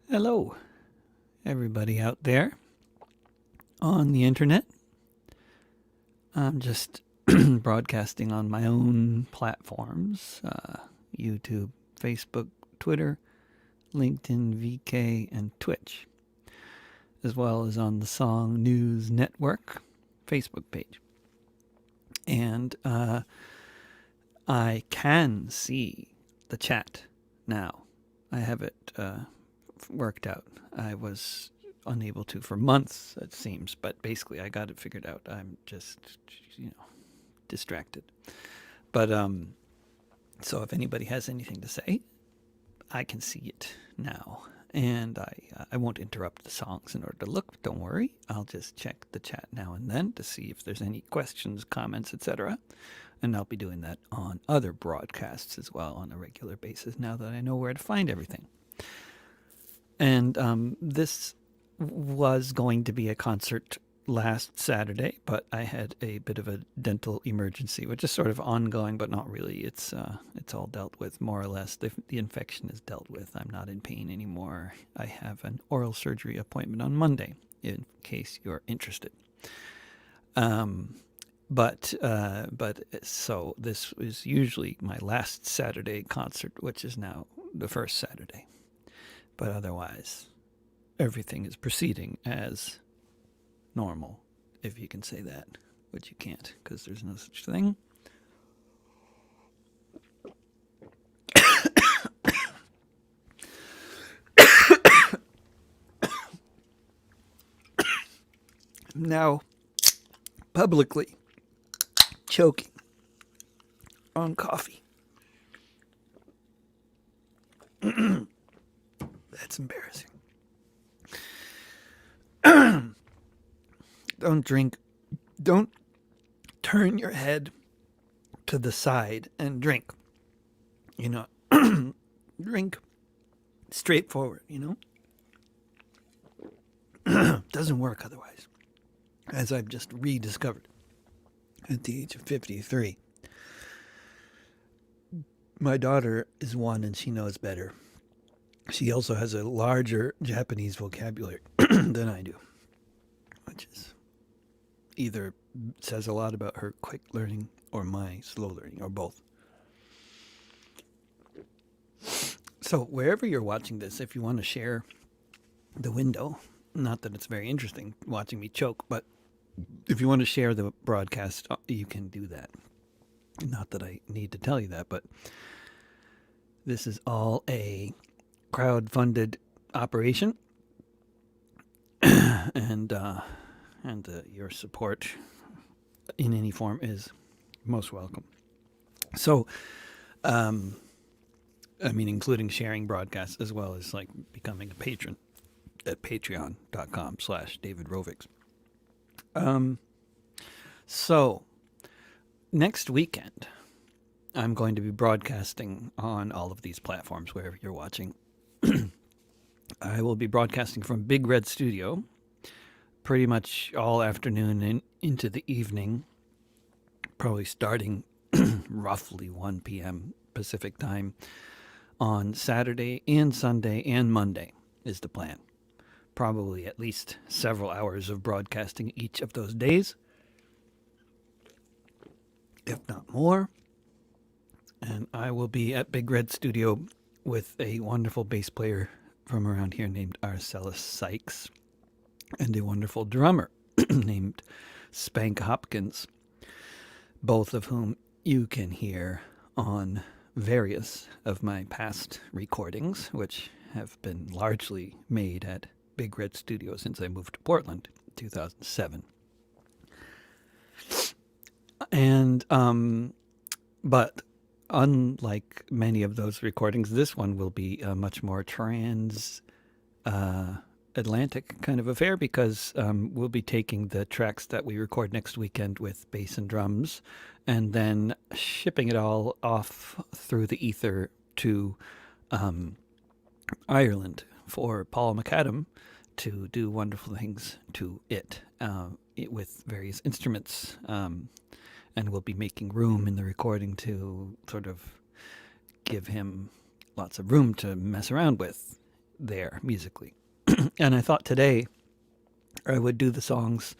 Hello, everybody out there on the internet. I'm just broadcasting on my own platforms YouTube, Facebook, Twitter, LinkedIn, VK, and Twitch, as well as on the Song News Network Facebook page. And I can see the chat now. I have it worked out. I was unable to for months, it seems, but basically I got it figured out. I'm just, distracted. But so if anybody has anything to say, I can see it now. And I won't interrupt the songs in order to look. Don't worry. I'll just check the chat now and then to see if there's any questions, comments, etc. And I'll be doing that on other broadcasts as well on a regular basis now that I know where to find everything. And this was going to be a concert last Saturday, but I had a bit of a dental emergency, which is sort of ongoing, but not really. It's all dealt with, more or less. The infection is dealt with. I'm not in pain anymore. I have an oral surgery appointment on Monday, in case you're interested. But so this is usually my last Saturday concert, which is now the first Saturday. But otherwise, everything is proceeding as normal, if you can say that, which you can't, because there's no such thing. Now, publicly choking on coffee. That's embarrassing. Don't drink. Don't turn your head to the side and drink. Drink straight forward, Doesn't work otherwise, as I've just rediscovered at the age of 53. My daughter is 1 and she knows better. She also has a larger Japanese vocabulary than I do, which is either says a lot about her quick learning or my slow learning, or both. So wherever you're watching this, if you want to share the window, not that it's very interesting watching me choke, but if you want to share the broadcast, you can do that. Not that I need to tell you that, but this is all a crowd-funded operation, and your support in any form is most welcome. So, including sharing broadcasts as well as like becoming a patron at patreon.com/David Rovics. So next weekend, I'm going to be broadcasting on all of these platforms wherever you're watching. I will be broadcasting from Big Red Studio pretty much all afternoon and into the evening, probably starting roughly 1 p.m. Pacific time on Saturday and Sunday and Monday is the plan. Probably at least several hours of broadcasting each of those days, if not more. And I will be at Big Red Studio with a wonderful bass player from around here named Arcellus Sykes and a wonderful drummer named Spank Hopkins, both of whom you can hear on various of my past recordings, which have been largely made at Big Red Studio since I moved to Portland in 2007. And, but unlike many of those recordings, this one will be a much more Atlantic kind of affair, because we'll be taking the tracks that we record next weekend with bass and drums and then shipping it all off through the ether to Ireland for Paul McAdam to do wonderful things to it with various instruments. And we'll be making room in the recording to sort of give him lots of room to mess around with, there musically. And I thought today I would do the songs,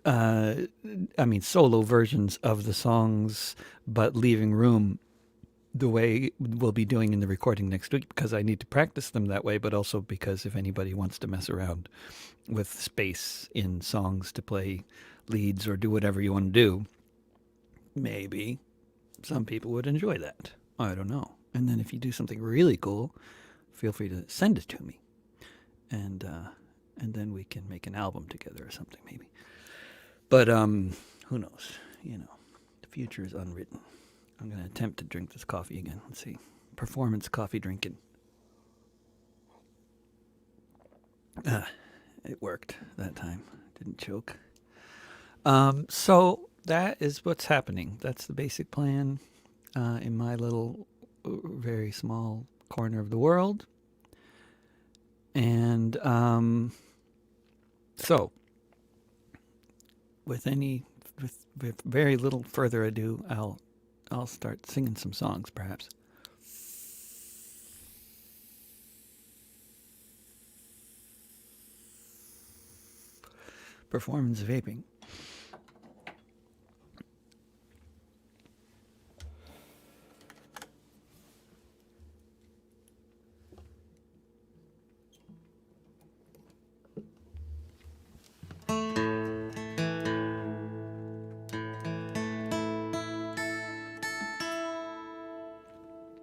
solo versions of the songs, but leaving room the way we'll be doing in the recording next week, because I need to practice them that way, but also because if anybody wants to mess around with space in songs to play leads or do whatever you want to do, maybe some people would enjoy that. I don't know. And then if you do something really cool, feel free to send it to me. And then we can make an album together or something maybe. But who knows? The future is unwritten. I'm going to attempt to drink this coffee again. Let's see. Performance coffee drinking. It worked that time. Didn't choke. So that is what's happening. That's the basic plan in my little, very small corner of the world. And so, with very little further ado, I'll start singing some songs, perhaps. Performance vaping.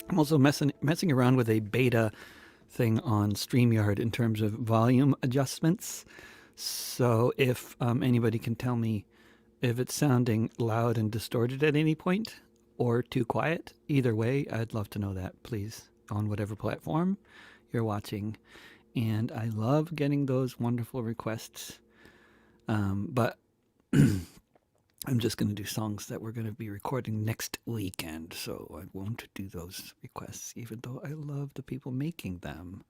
I'm also messing around with a beta thing on StreamYard in terms of volume adjustments. So if anybody can tell me if it's sounding loud and distorted at any point or too quiet, either way, I'd love to know that, please, on whatever platform you're watching. And I love getting those wonderful requests. But I'm just going to do songs that we're going to be recording next weekend, so I won't do those requests, even though I love the people making them.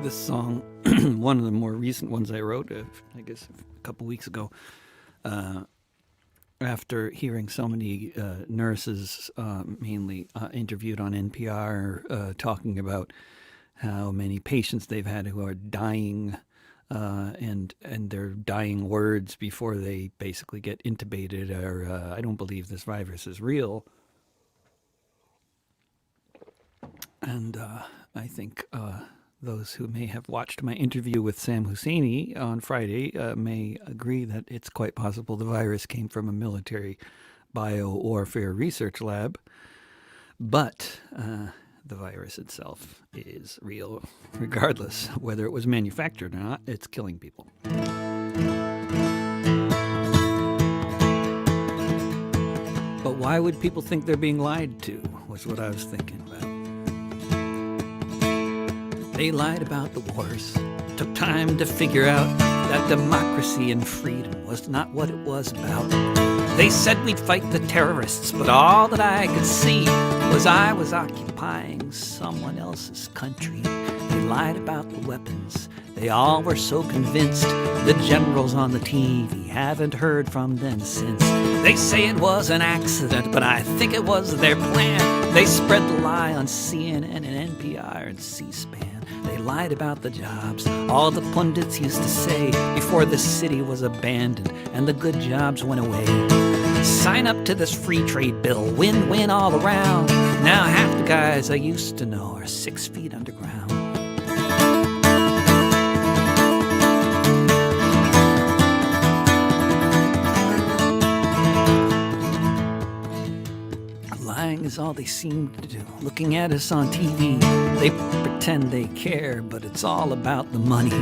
This song, one of the more recent ones I wrote, I guess a couple weeks ago, after hearing so many nurses, mainly interviewed on NPR, talking about how many patients they've had who are dying, and their dying words before they basically get intubated are, I don't believe this virus is real. And I think those who may have watched my interview with Sam Husseini on Friday may agree that it's quite possible the virus came from a military biowarfare research lab. But the virus itself is real, regardless whether it was manufactured or not. It's killing people. But why would people think they're being lied to, was what I was thinking about. They lied about the wars. Took time to figure out that democracy and freedom was not what it was about. They said we'd fight the terrorists, but all that I could see was I was occupying someone else's country. They lied about the weapons. They all were so convinced. The generals on the TV haven't heard from them since. They say it was an accident, but I think it was their plan. They spread the lie on CNN and NPR and C-SPAN. They lied about the jobs all the pundits used to say before the city was abandoned and the good jobs went away. Sign up to this free trade bill, win-win all around. Now half the guys I used to know are 6 feet underground. Lying is all they seem to do. Looking at us on TV, they pretend they care, but it's all about the money,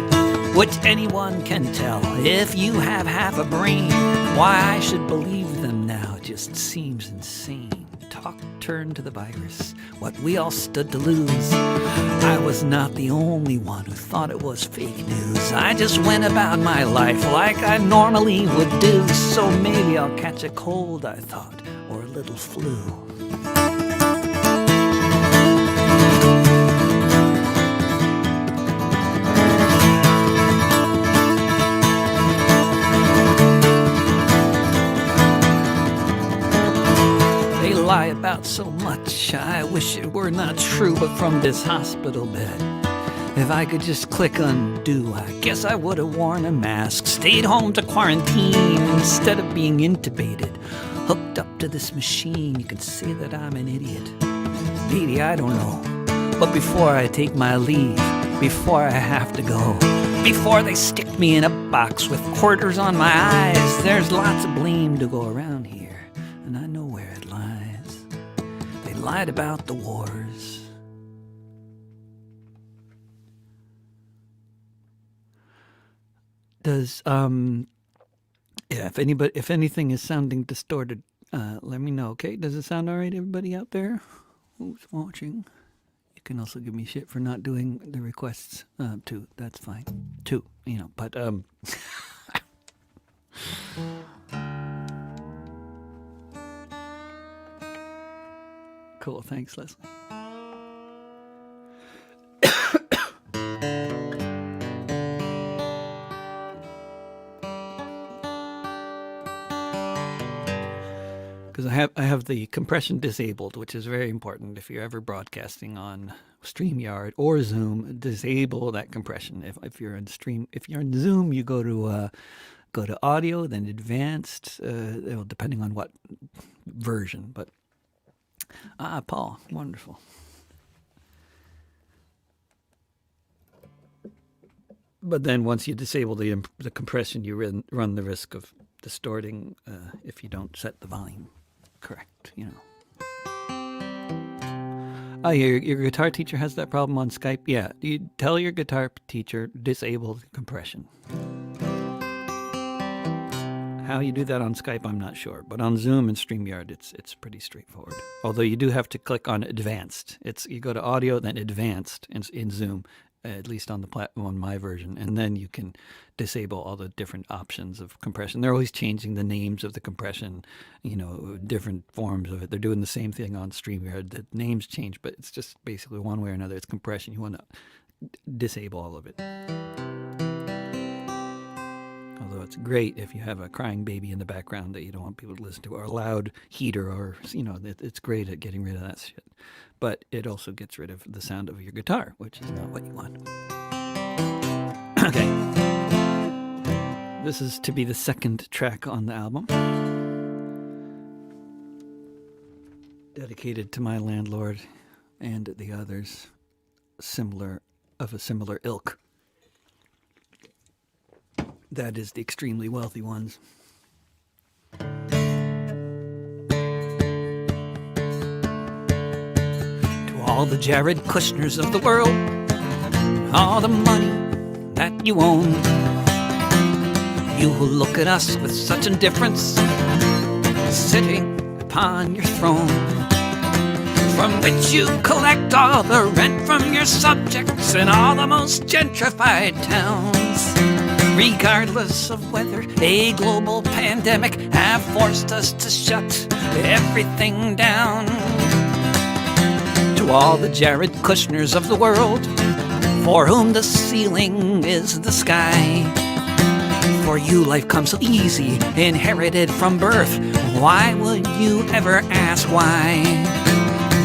which anyone can tell if you have half a brain. Why I should believe them now just seems insane. Talk turned to the virus, what we all stood to lose. I was not the only one who thought it was fake news. I just went about my life like I normally would do. So maybe I'll catch a cold, I thought, or a little flu. lie about so much. I wish it were not true, but from this hospital bed, if I could just click undo, I guess I would have worn a mask, stayed home to quarantine instead of being intubated, hooked up to this machine. You can say that I'm an idiot. Maybe, I don't know. But before I take my leave, before I have to go, before they stick me in a box with quarters on my eyes, there's lots of blame to go around here, and I know where it lies. They lied about the wars. Does, yeah, if anything is sounding distorted, let me know, okay? Does it sound all right, everybody out there who's watching? You can also give me shit for not doing the requests, too. That's fine, too, but, cool, thanks, Leslie. Because I have the compression disabled, which is very important. If you're ever broadcasting on StreamYard or Zoom, disable that compression. If you're in Zoom, you go to audio, then advanced, depending on what version. But Paul, wonderful. But then once you disable the compression, you run the risk of distorting if you don't set the volume correct, Oh, your guitar teacher has that problem on Skype? Yeah, you tell your guitar teacher, disable the compression. How you do that on Skype, I'm not sure. But on Zoom and StreamYard, it's pretty straightforward. Although you do have to click on advanced. You go to audio, then advanced in Zoom, at least on my version, and then you can disable all the different options of compression. They're always changing the names of the compression, different forms of it. They're doing the same thing on StreamYard. The names change, but it's just basically one way or another. It's compression. You want to disable all of it. Although it's great if you have a crying baby in the background that you don't want people to listen to, or a loud heater, or, it's great at getting rid of that shit. But it also gets rid of the sound of your guitar, which is not what you want. Okay. This is to be the second track on the album. Dedicated to my landlord and the others of a similar ilk. That is the extremely wealthy ones. To all the Jaredkushners of the world, all the money that you own, you who look at us with such indifference, sitting upon your throne, from which you collect all the rent from your subjects in all the most gentrified towns, regardless of whether a global pandemic have forced us to shut everything down. To all the Jaredkushners of the world, for whom the ceiling is the sky, for you life comes so easy, inherited from birth. Why would you ever ask why?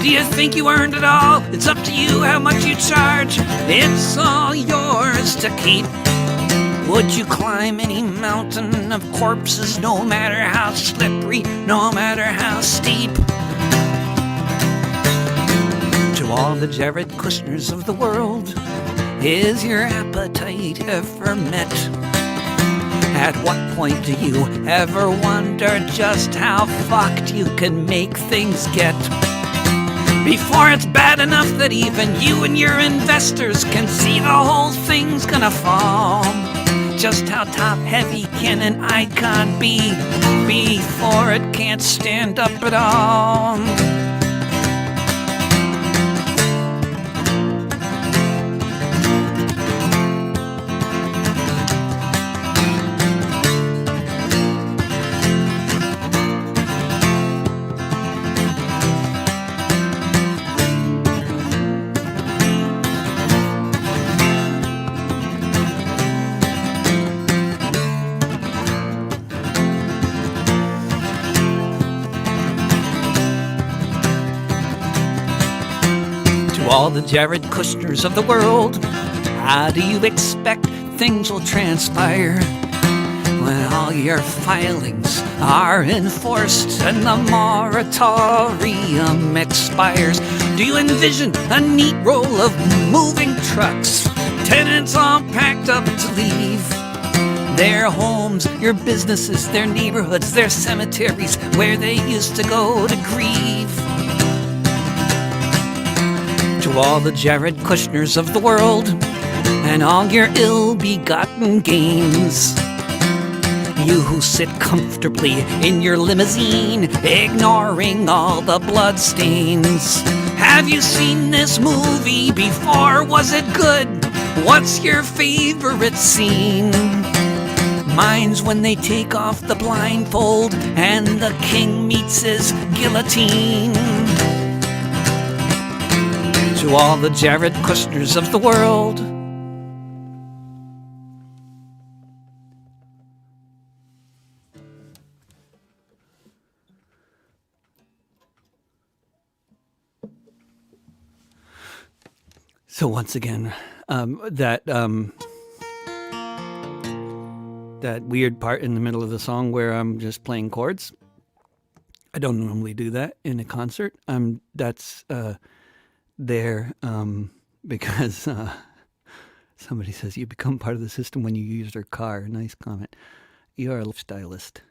Do you think you earned it all? It's up to you how much you charge. It's all yours to keep. Would you climb any mountain of corpses, no matter how slippery, no matter how steep? To all the Jaredkushners of the world, is your appetite ever met? At what point do you ever wonder just how fucked you can make things get? Before it's bad enough that even you and your investors can see the whole thing's gonna fall. Just how top-heavy can an icon be before it can't stand up at all? all the Jaredkushners of the world, how do you expect things will transpire when all your filings are enforced and the moratorium expires? Do you envision a neat roll of moving trucks, tenants all packed up to leave their homes, your businesses, their neighborhoods, their cemeteries, where they used to go to grieve? To all the Jaredkushners of the world and all your ill-begotten gains, you who sit comfortably in your limousine, ignoring all the bloodstains. Have you seen this movie before? Was it good? What's your favorite scene? Mine's when they take off the blindfold and the king meets his guillotine. To all the Jaredkushners of the world, so once again, that weird part in the middle of the song where I'm just playing chords. I don't normally do that in a concert. That's there because somebody says you become part of the system when you use their car. Nice comment. You are a stylist.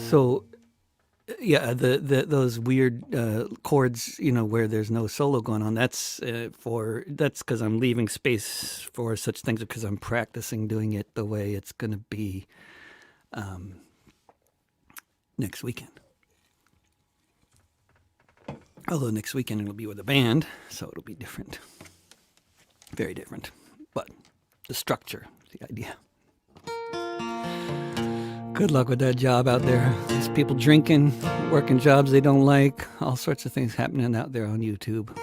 So yeah, those weird chords, where there's no solo going on. That's because I'm leaving space for such things, because I'm practicing doing it the way it's going to be next weekend. Although next weekend it'll be with a band, so it'll be different, very different. But the structure, the idea. Good luck with that job out there. There's people drinking, working jobs they don't like, all sorts of things happening out there on YouTube.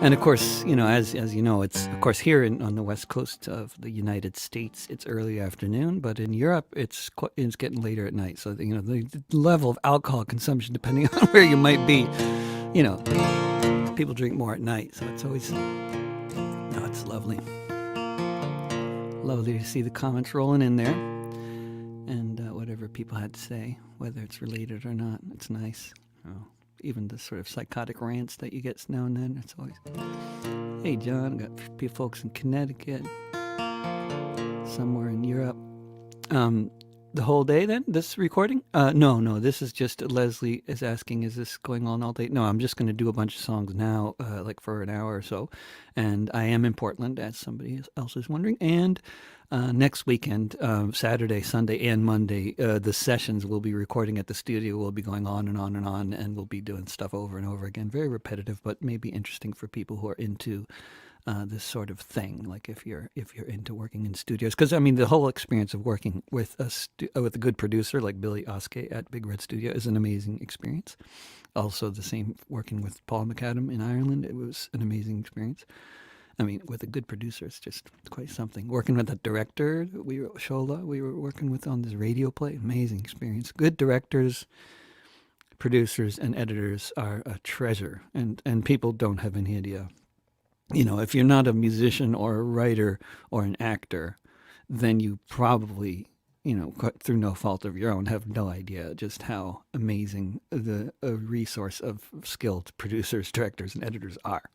And of course, as you know, it's of course here on the west coast of the United States, it's early afternoon, but in Europe, it's getting later at night. So the level of alcohol consumption, depending on where you might be, people drink more at night. So it's always, it's lovely. Lovely to see the comments rolling in there. And whatever people had to say, whether it's related or not, it's nice. Even the sort of psychotic rants that you get now and then, it's always, hey, John, got a few folks in Connecticut, somewhere in Europe. The whole day then, this recording? No, this is just, Leslie is asking, is this going on all day? No, I'm just going to do a bunch of songs now, like for an hour or so. And I am in Portland, as somebody else is wondering. And next weekend, Saturday, Sunday, and Monday, the sessions we'll be recording at the studio will be going on and on and on, and we'll be doing stuff over and over again. Very repetitive, but maybe interesting for people who are into this sort of thing. Like if you're into working in studios, because the whole experience of working with a good producer like Billy Oskey at Big Red Studio is an amazing experience. Also, the same working with Paul McAdam in Ireland, it was an amazing experience. With a good producer, it's just quite something. Working with a director, Shola, we were working with on this radio play, amazing experience. Good directors, producers, and editors are a treasure, and people don't have any idea. If you're not a musician or a writer or an actor, then you probably, through no fault of your own, have no idea just how amazing a resource of skilled producers, directors, and editors are.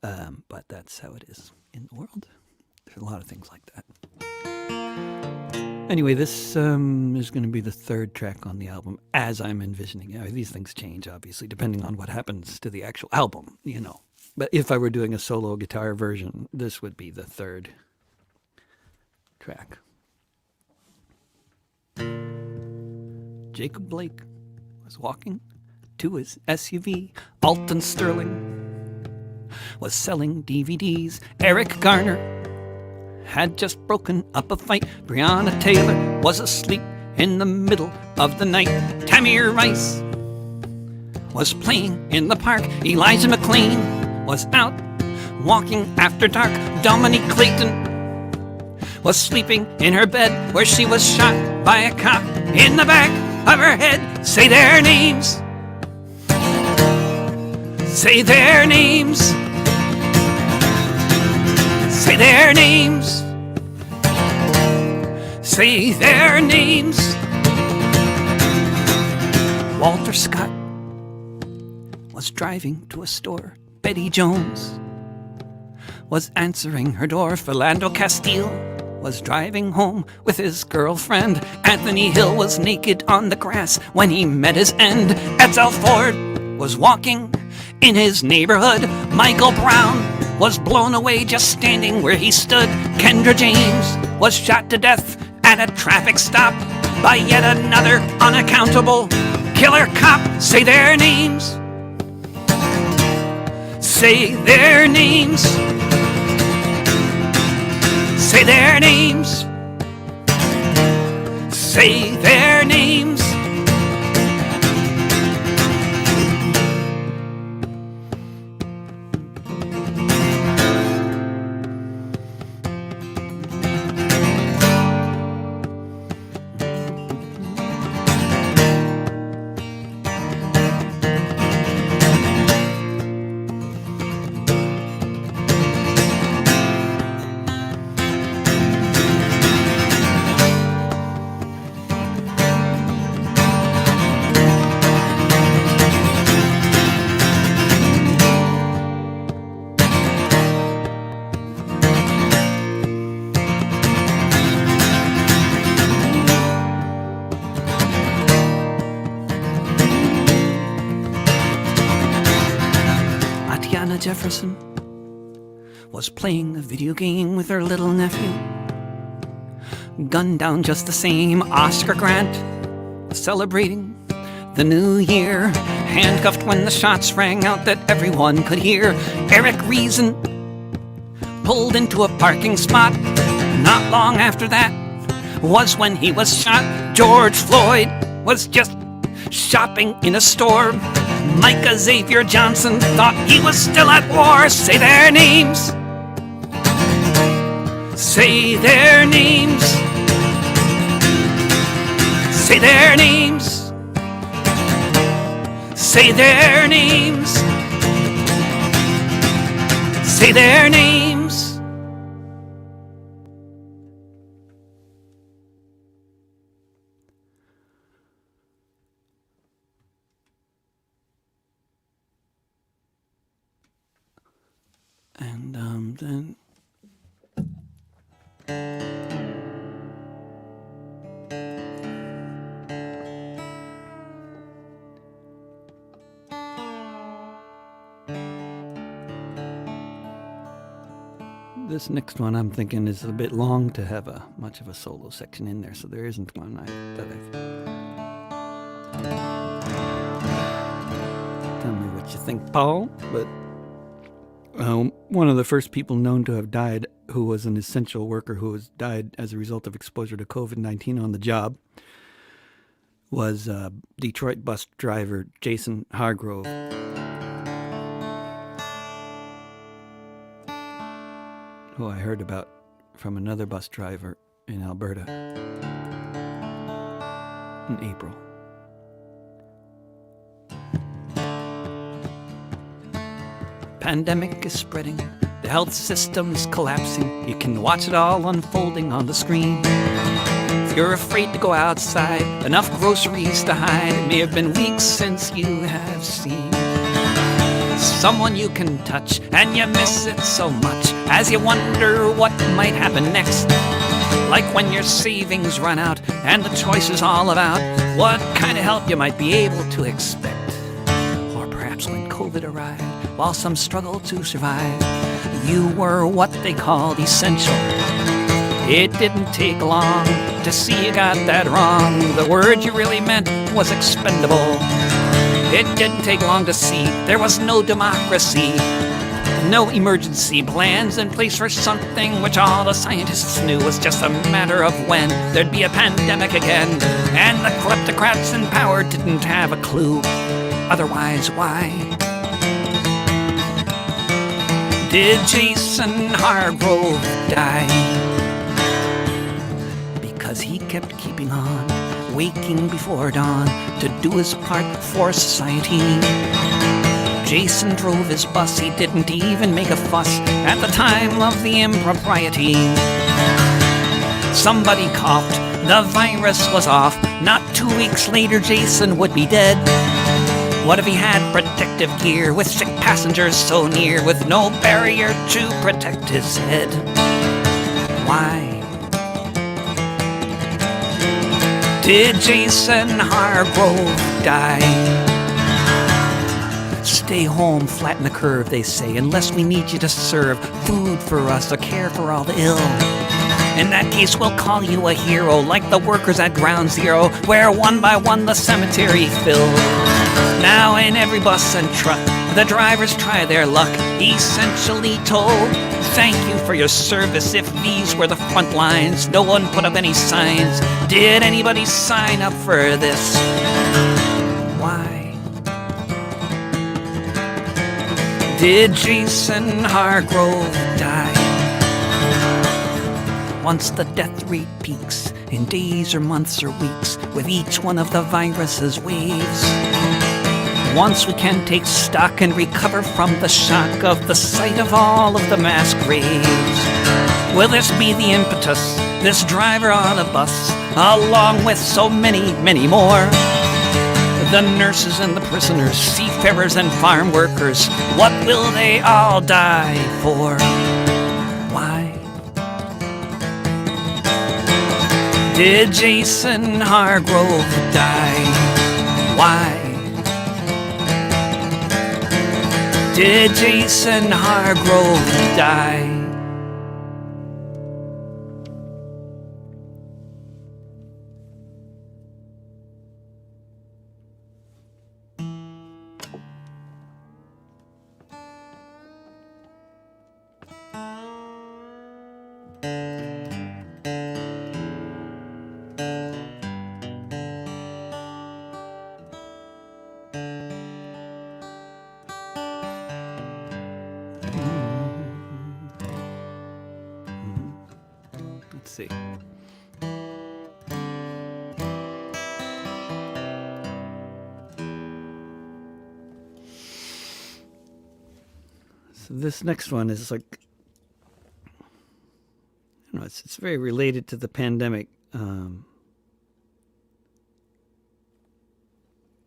But that's how it is in the world. There's a lot of things like that. Anyway, this is going to be the third track on the album, as I'm envisioning. These things change, obviously, depending on what happens to the actual album, But if I were doing a solo guitar version, this would be the third track. Jacob Blake was walking to his SUV. Alton Sterling was selling DVDs. Eric Garner had just broken up a fight. Breonna Taylor was asleep in the middle of the night. Tamir Rice was playing in the park. Elijah McClain was out walking after dark. Dominique Clayton was sleeping in her bed where she was shot by a cop in the back of her head. Say their names. Say their names. Say their names. Say their names. Walter Scott was driving to a store. Betty Jones was answering her door. Philando Castile was driving home with his girlfriend. Anthony Hill was naked on the grass when he met his end. Edsel Ford was walking in his neighborhood. Michael Brown was blown away just standing where he stood. Kendra James was shot to death at a traffic stop by yet another unaccountable killer cop. Say their names. Say their names. Say their names. Say their names. Jefferson was playing a video game with her little nephew. Gunned down just the same. Oscar Grant celebrating the new year. Handcuffed when the shots rang out that everyone could hear. Eric Reason pulled into a parking spot. Not long after that was when he was shot. George Floyd was just shopping in a store. Micah Xavier Johnson thought he was still at war. Say their names. Say their names. Say their names. Say their names. Say their names. And then this next one I'm thinking is a bit long to have much of a solo section in there, so there isn't one that I've... Tell me what you think, Paul, but one of the first people known to have died who was an essential worker who has died as a result of exposure to COVID-19 on the job was Detroit bus driver Jason Hargrove. Who I heard about from another bus driver in Alberta in April. Pandemic is spreading, the health system's collapsing. You can watch it all unfolding on the screen. If you're afraid to go outside, enough groceries to hide, it may have been weeks since you have seen someone you can touch, and you miss it so much as you wonder what might happen next. Like when your savings run out and the choice is all about what kind of help you might be able to expect. Or perhaps when COVID arrived, while some struggled to survive, you were what they called essential. It didn't take long to see you got that wrong. The word you really meant was expendable. It didn't take long to see there was no democracy, no emergency plans in place for something which all the scientists knew was just a matter of when there'd be a pandemic again. And the kleptocrats in power didn't have a clue. Otherwise, why did Jason Hargrove die? Because he kept keeping on waking before dawn to do his part for society. Jason drove his bus, he didn't even make a fuss at the time of the impropriety. Somebody coughed, the virus was off. Not 2 weeks later, Jason would be dead. What if he had protective gear with sick passengers so near, with no barrier to protect his head? Why did Jason Hargrove die? Stay home, flatten the curve, they say, unless we need you to serve food for us or care for all the ill. In that case, we'll call you a hero, like the workers at Ground Zero, where one by one the cemetery filled. Now in every bus and truck, the drivers try their luck, essentially told, thank you for your service. If these were the front lines, no one put up any signs. Did anybody sign up for this? Why did Jason Hargrove die? Once the death rate peaks in days or months or weeks with each one of the virus's waves, once we can take stock and recover from the shock of the sight of all of the mass graves, will this be the impetus, this driver on a bus, along with so many, many more? The nurses and the prisoners, seafarers and farm workers, what will they all die for? Why did Jason Hargrove die? Why did Jason Hargrove die? Let's see. So this next one is like, I don't know, it's very related to the pandemic, in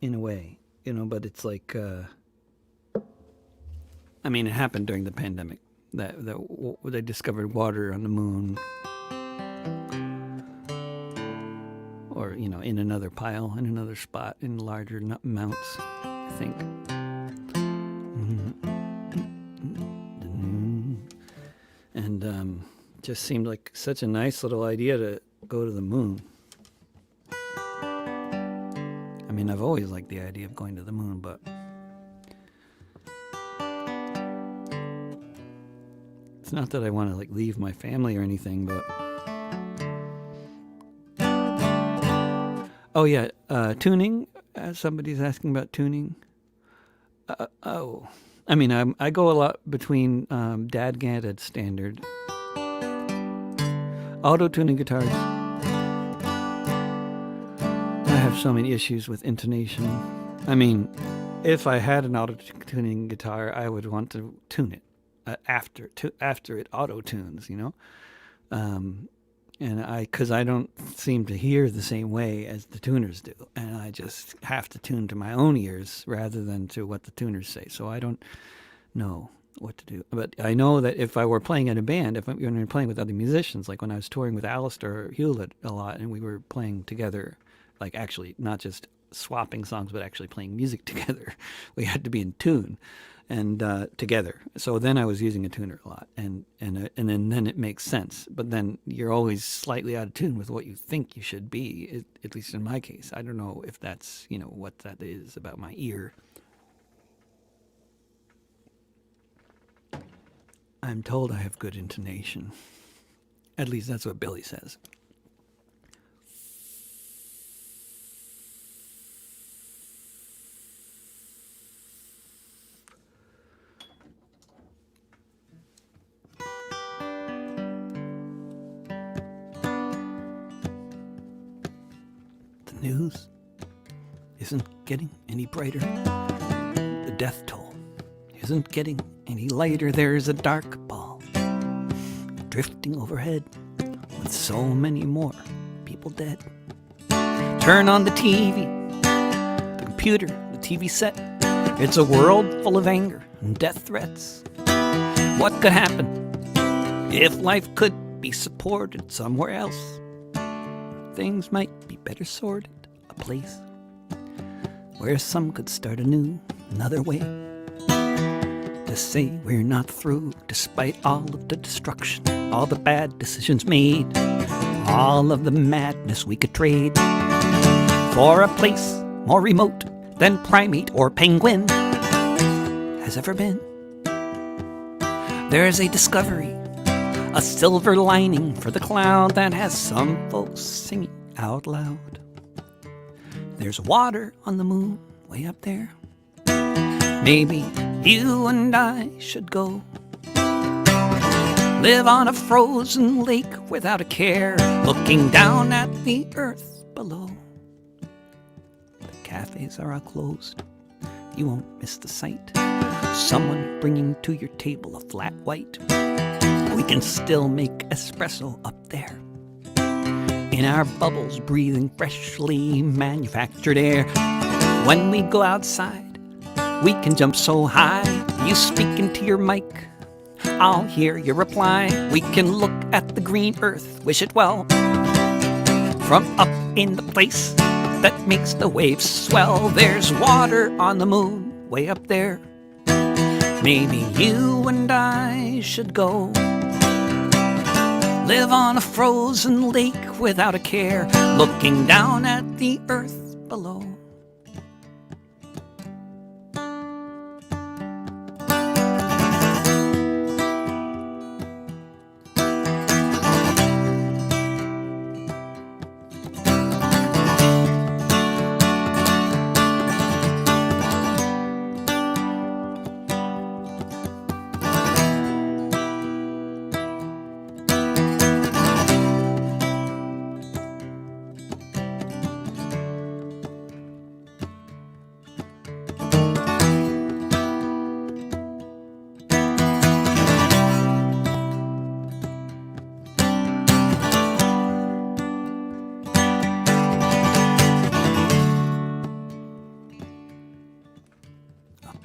a way, but it's like, I mean, it happened during the pandemic that they discovered water on the moon, or in another pile, in another spot, in larger amounts, I think. And just seemed like such a nice little idea to go to the moon. I mean, I've always liked the idea of going to the moon, but it's not that I want to leave my family or anything, but oh yeah, tuning. Somebody's asking about tuning. I mean, I go a lot between DAD and standard. Auto-tuning guitars. I have so many issues with intonation. I mean, if I had an auto-tuning guitar, I would want to tune it after it auto-tunes, because I don't seem to hear the same way as the tuners do, and I just have to tune to my own ears rather than to what the tuners say. So I don't know what to do. But I know that if I were playing in a band, if we were playing with other musicians, like when I was touring with Alistair Hewlett a lot, and we were playing together, actually not just swapping songs, but actually playing music together, we had to be in tune and together. So then I was using a tuner a lot, and then it makes sense. But then you're always slightly out of tune with what you think you should be, at least in my case. I don't know if that's, what that is about my ear. I'm told I have good intonation. At least that's what Billy says. The news isn't getting any brighter. The death toll isn't getting any lighter. There's a dark ball drifting overhead with so many more people dead. Turn on the TV, the computer, the TV set. It's a world full of anger and death threats. What could happen if life could be supported somewhere else? Things might be better sorted. A place where some could start anew, another way to say we're not through, despite all of the destruction, all the bad decisions made, all of the madness we could trade for a place more remote than primate or penguin has ever been. There's a discovery, a silver lining for the cloud that has some folks singing out loud. There's water on the moon way up there. Maybe you and I should go live on a frozen lake without a care, looking down at the earth below. The cafes are all closed. You won't miss the sight. Someone bringing to your table a flat white. We can still make espresso up there in our bubbles, breathing freshly manufactured air. When we go outside, we can jump so high. You speak into your mic, I'll hear your reply. We can look at the green earth, wish it well, from up in the place that makes the waves swell. There's water on the moon way up there. Maybe you and I should go live on a frozen lake without a care, looking down at the earth below.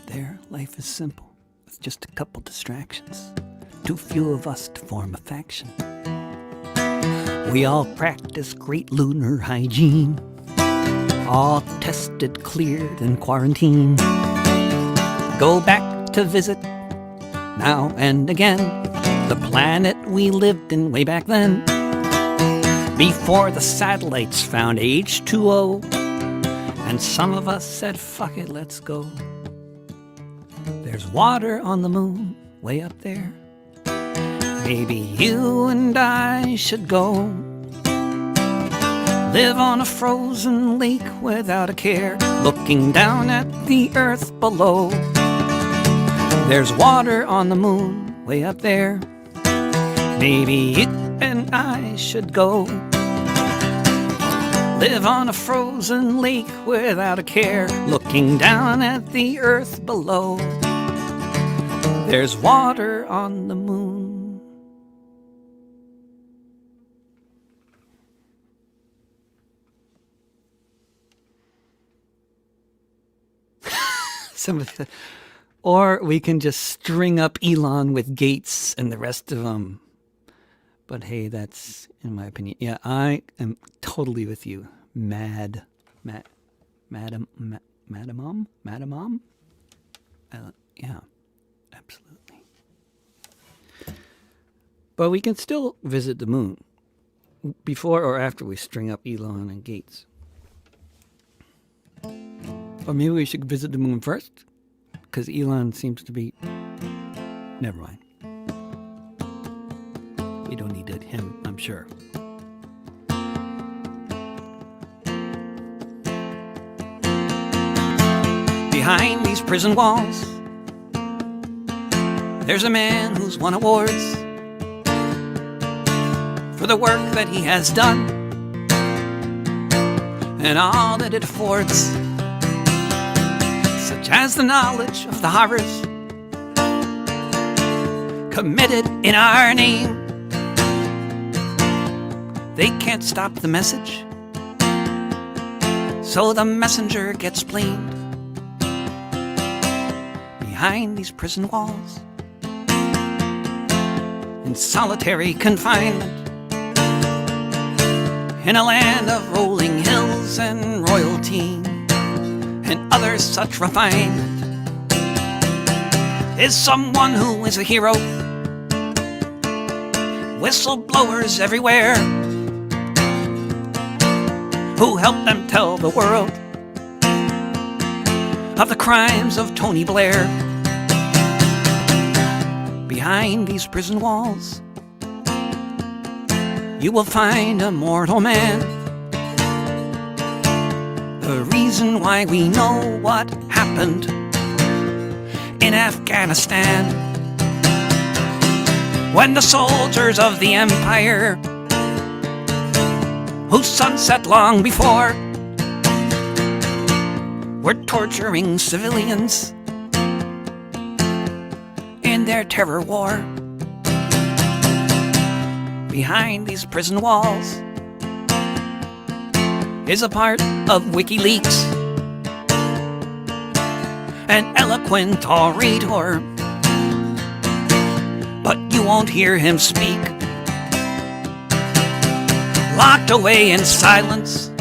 There, life is simple, with just a couple distractions. Too few of us to form a faction. We all practice great lunar hygiene, all tested, cleared, and quarantined. Go back to visit now and again the planet we lived in way back then, before the satellites found H2O, and some of us said, fuck it, let's go. There's water on the moon way up there. Maybe you and I should go live on a frozen lake without a care, looking down at the earth below. There's water on the moon way up there. Maybe you and I should go live on a frozen lake without a care, looking down at the earth below. There's water on the moon. Somebody said, or we can just string up Elon with Gates and the rest of them. But hey, that's, in my opinion, yeah, I am totally with you. Madam? Yeah, absolutely. But we can still visit the moon before or after we string up Elon and Gates. Or maybe we should visit the moon first, because Elon seems to be... Never mind. We don't need him, I'm sure. Behind these prison walls, there's a man who's won awards for the work that he has done. and all that it affords, such as the knowledge of the horrors committed in our name. They can't stop the message, so the messenger gets blamed. Behind these prison walls, in solitary confinement, in a land of rolling hills and royalty and other such refinement, is someone who is a hero. Whistleblowers everywhere who help them tell the world of the crimes of Tony Blair. Behind these prison walls, you will find a mortal man. The reason why we know what happened in Afghanistan, when the soldiers of the empire, who sunset long before, were torturing civilians in their terror war. Behind these prison walls is a part of WikiLeaks, an eloquent orator, but you won't hear him speak. Locked away in silence,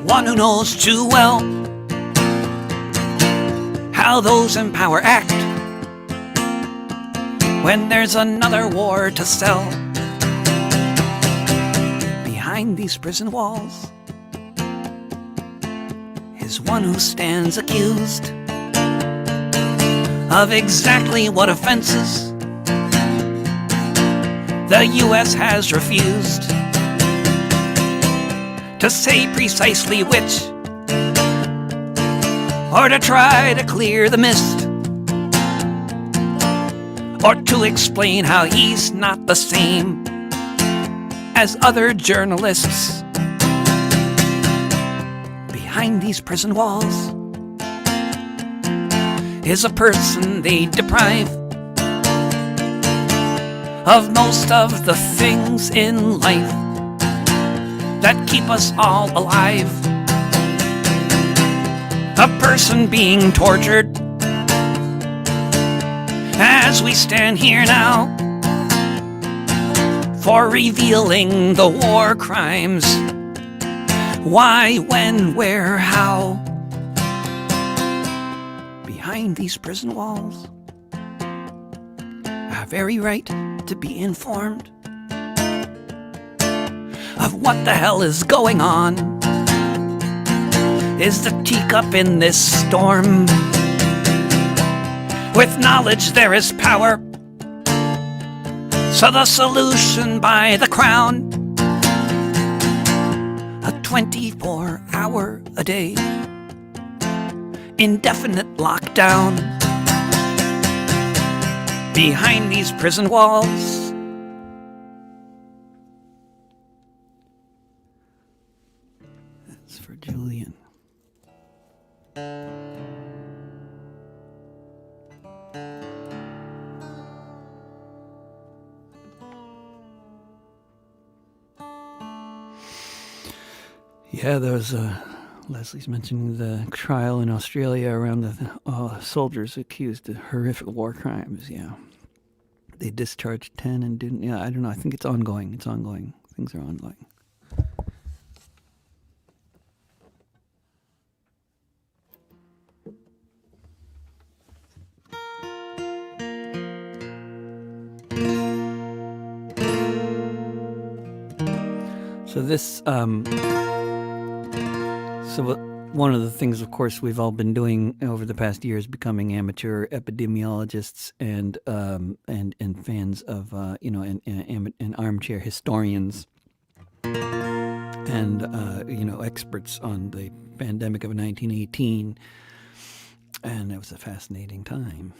one who knows too well how those in power act when there's another war to sell. Behind these prison walls is one who stands accused of exactly what offenses the U.S. has refused to say precisely which, or to try to clear the mist, or to explain how he's not the same as other journalists. Behind these prison walls is a person they deprive of most of the things in life that keep us all alive. A person being tortured as we stand here now for revealing the war crimes. Why, when, where, how? Behind these prison walls, our very right to be informed of what the hell is going on is the teacup in this storm. With knowledge there is power, so the solution by the crown, a 24-hour-a-day indefinite lockdown. Behind these prison walls, that's for Julian. Yeah, there was Leslie's mentioning the trial in Australia around the soldiers accused of horrific war crimes. Yeah, they discharged 10 and didn't. Yeah, I don't know. I think it's ongoing. It's ongoing. Things are ongoing. So this, one of the things, of course, we've all been doing over the past year is becoming amateur epidemiologists and fans of and armchair historians and experts on the pandemic of 1918, and it was a fascinating time.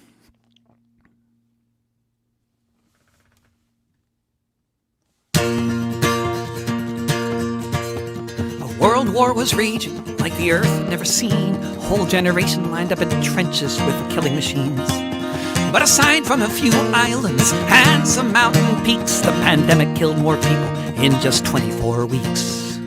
World War was raging like the earth had never seen. A whole generation lined up in trenches with killing machines. But aside from a few islands and some mountain peaks, the pandemic killed more people in just 24 weeks.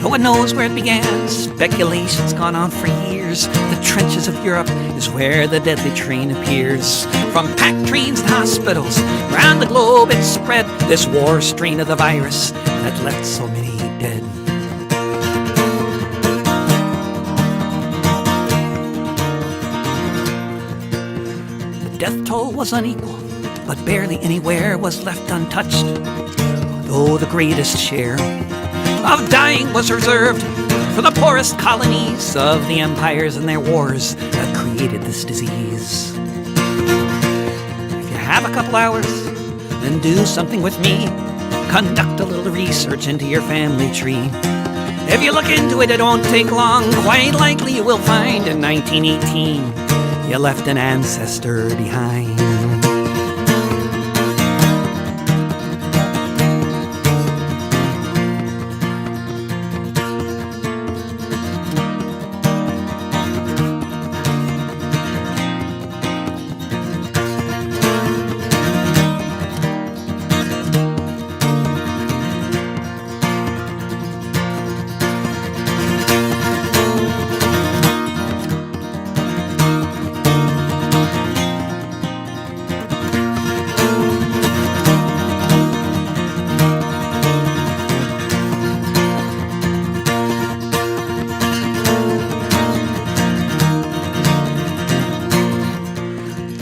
No one knows where it began. Speculation's gone on for years. The trenches of Europe is where the deadly train appears. From packed trains and hospitals around the globe it spread, this war strain of the virus that left so many dead. The death toll was unequal, but barely anywhere was left untouched, though the greatest share of dying was reserved for the poorest colonies of the empires and their wars that created this disease. If you have a couple hours, then do something with me. Conduct a little research into your family tree. If you look into it, it won't take long. Quite likely you will find in 1918 you left an ancestor behind.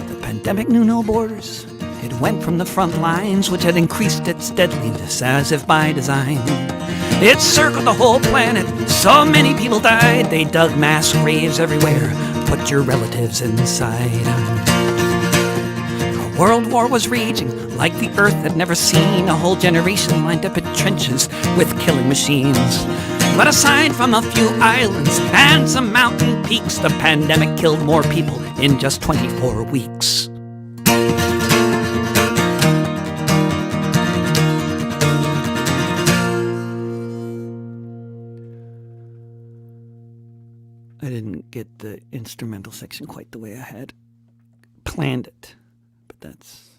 The pandemic knew no borders. It went from the front lines, which had increased its deadliness as if by design. It circled the whole planet. So many people died. They dug mass graves everywhere. Put your relatives inside. A world war was raging like the earth had never seen. A whole generation lined up in trenches with killing machines. But aside from a few islands and some mountain peaks, the pandemic killed more people in just 24 weeks. I didn't get the instrumental section quite the way I had planned it, but that's,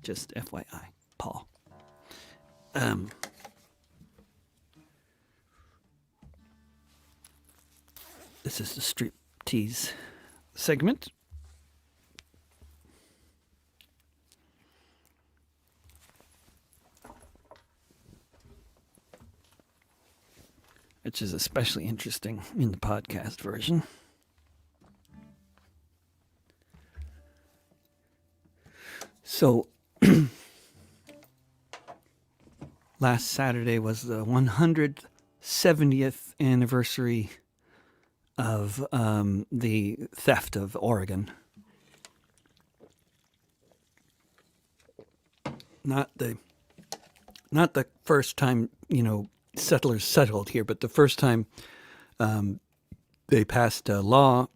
just FYI, Paul. This is the striptease segment. Which is especially interesting in the podcast version. So, last Saturday was the 170th anniversary of the theft of Oregon. Not the first time, settlers settled here, but the first time they passed a law,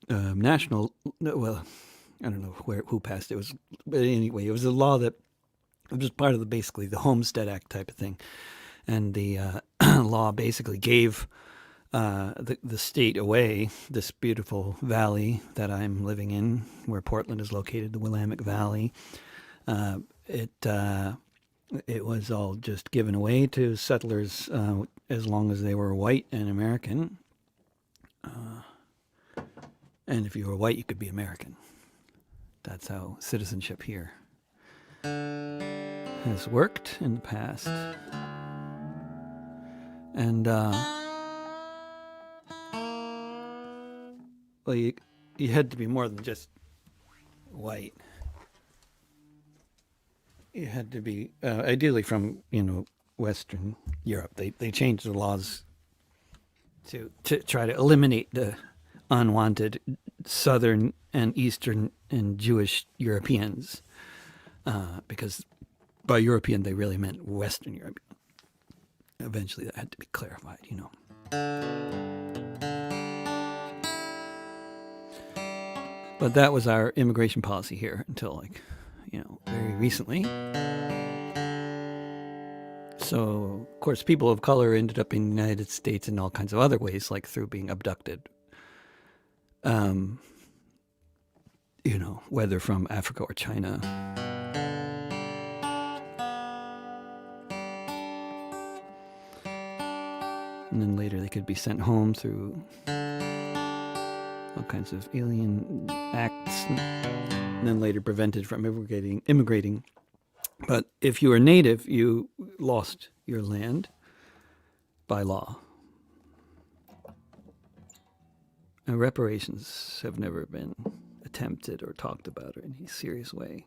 national, well, I don't know who passed it, but anyway, it was a law that was part of basically the Homestead Act type of thing. And the law basically gave the state away, this beautiful valley that I'm living in, where Portland is located, the Willamette Valley. It was all just given away to settlers as long as they were white and American. And if you were white, you could be American. That's how citizenship here has worked in the past. And, well, you had to be more than just white. You had to be, ideally from, Western Europe. They changed the laws to try to eliminate the unwanted Southern and Eastern and Jewish Europeans, because by European they really meant Western Europe. Eventually that had to be clarified, But that was our immigration policy here until very recently. So, of course, people of color ended up in the United States in all kinds of other ways, like through being abducted. Whether from Africa or China. And then later they could be sent home through all kinds of alien acts, and then later prevented from immigrating. But if you were native, you lost your land by law. And reparations have never been attempted or talked about in any serious way.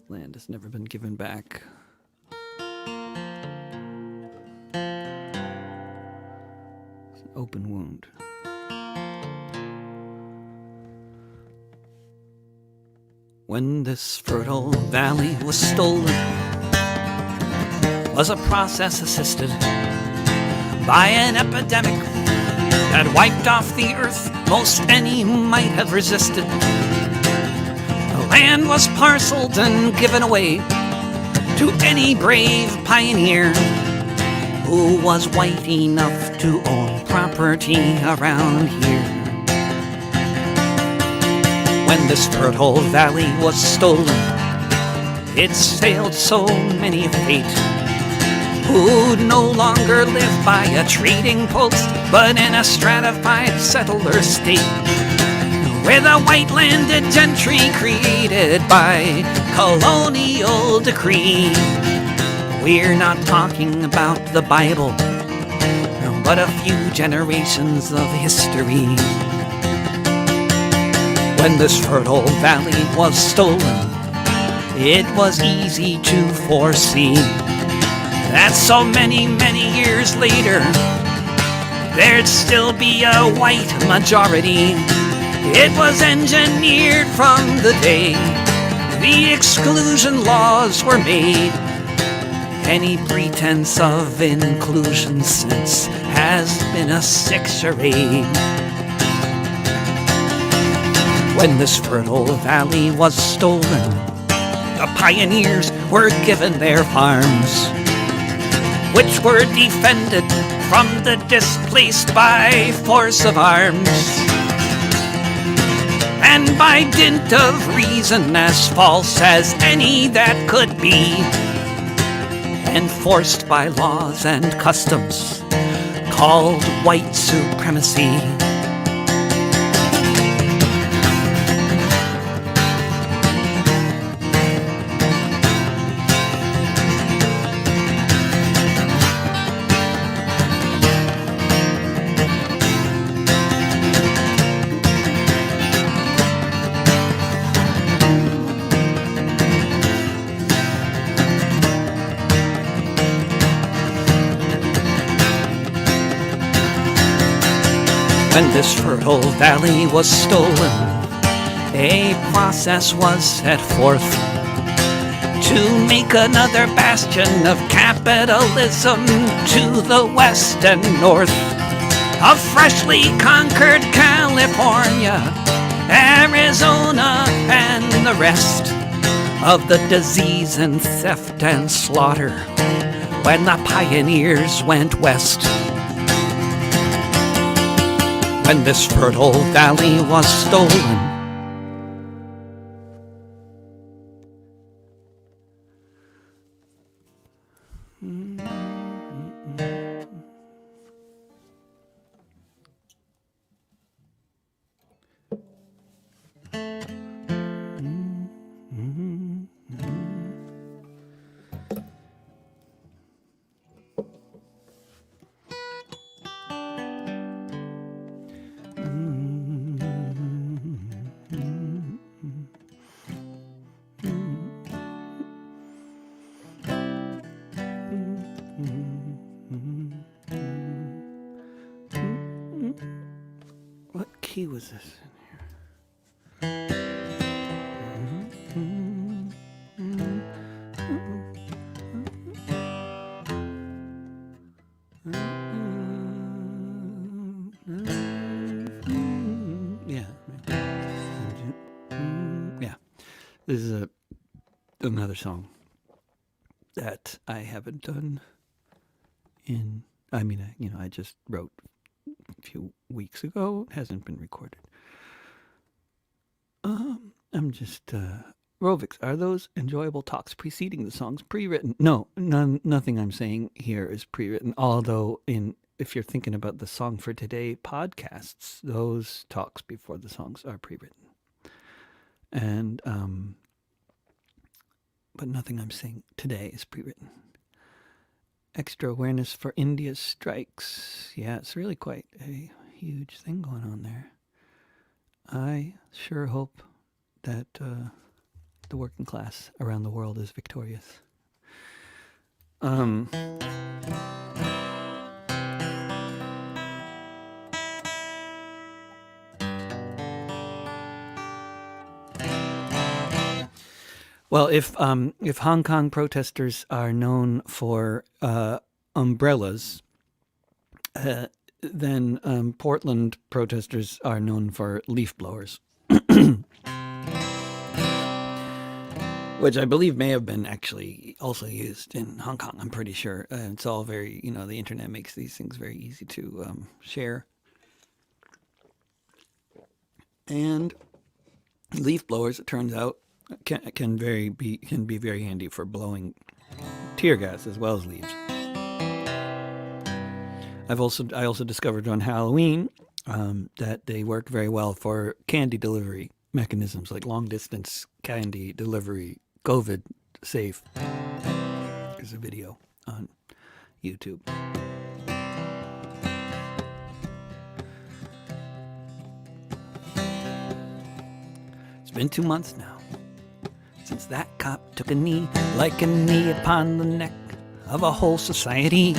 Land has never been given back. It's an open wound. When this fertile valley was stolen, was a process assisted by an epidemic that wiped off the earth most any might have resisted. The land was parceled and given away to any brave pioneer who was white enough to own property around here. When this fertile valley was stolen, it sailed so many a fate who'd no longer live by a trading post, but in a stratified settler state, with a white landed gentry created by colonial decree. We're not talking about the Bible, but a few generations of history. When this fertile valley was stolen, it was easy to foresee that so many, many years later, there'd still be a white majority. It was engineered from the day the exclusion laws were made. Any pretense of inclusion since has been a sick charade. When this fertile valley was stolen, the pioneers were given their farms, which were defended from the displaced by force of arms. And by dint of reason as false as any that could be, enforced by laws and customs called white supremacy. When this fertile valley was stolen, a process was set forth to make another bastion of capitalism to the west and north of freshly conquered California, Arizona, and the rest of the disease and theft and slaughter when the pioneers went west. When this fertile valley was stolen, what key was this in here? Yeah. This is another song. that I haven't done I just wrote a few weeks ago. It hasn't been recorded. I'm just, Rovix, are those enjoyable talks preceding the songs pre-written? No, nothing I'm saying here is pre-written, although if you're thinking about the Song for Today podcasts, those talks before the songs are pre-written. And, but nothing I'm saying today is pre-written. Extra awareness for India's strikes. Yeah, it's really quite a huge thing going on there. I sure hope that the working class around the world is victorious. Well, if Hong Kong protesters are known for umbrellas, then Portland protesters are known for leaf blowers, which I believe may have been actually also used in Hong Kong. I'm pretty sure. It's all very, the internet makes these things very easy to share. And leaf blowers, it turns out, can be very handy for blowing tear gas as well as leaves. I also discovered on Halloween that they work very well for candy delivery mechanisms, like long distance candy delivery, COVID safe. There's a video on YouTube. It's been 2 months now since that cop took a knee, like a knee upon the neck of a whole society.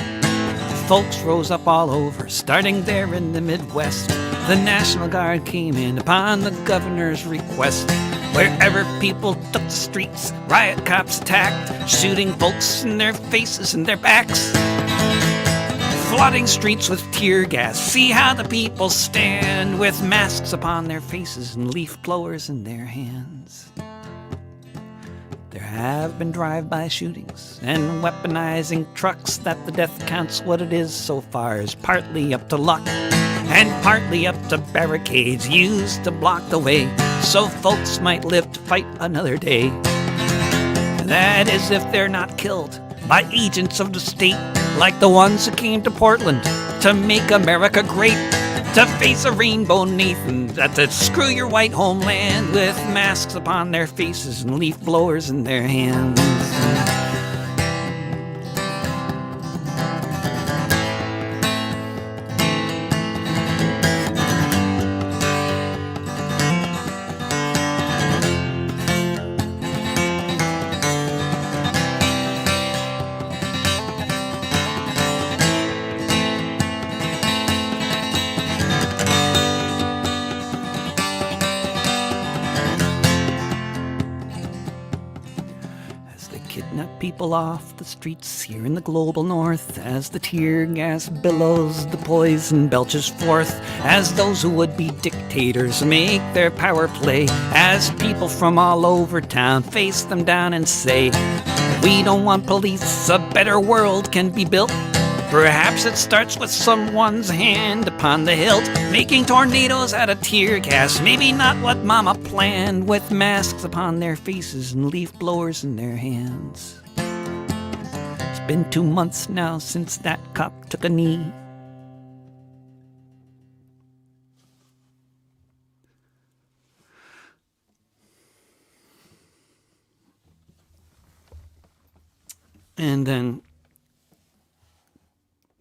Folks rose up all over, starting there in the Midwest. The National Guard came in upon the governor's request. Wherever people took the streets, riot cops attacked, shooting folks in their faces and their backs. Flooding streets with tear gas, see how the people stand, with masks upon their faces and leaf blowers in their hands. There have been drive-by shootings and weaponizing trucks that the death count's what it is so far is partly up to luck and partly up to barricades used to block the way so folks might live to fight another day. That is if they're not killed by agents of the state like the ones who came to Portland to make America great, to face a rainbow Nathan, to screw your white homeland with masks upon their faces and leaf blowers in their hands. People off the streets here in the global north, as the tear gas billows, the poison belches forth, as those who would be dictators make their power play, as people from all over town face them down and say, we don't want police, a better world can be built. Perhaps it starts with someone's hand upon the hilt, making tornadoes out of tear gas. Maybe not what mama planned, with masks upon their faces and leaf blowers in their hands. It's been 2 months now since that cop took a knee. And then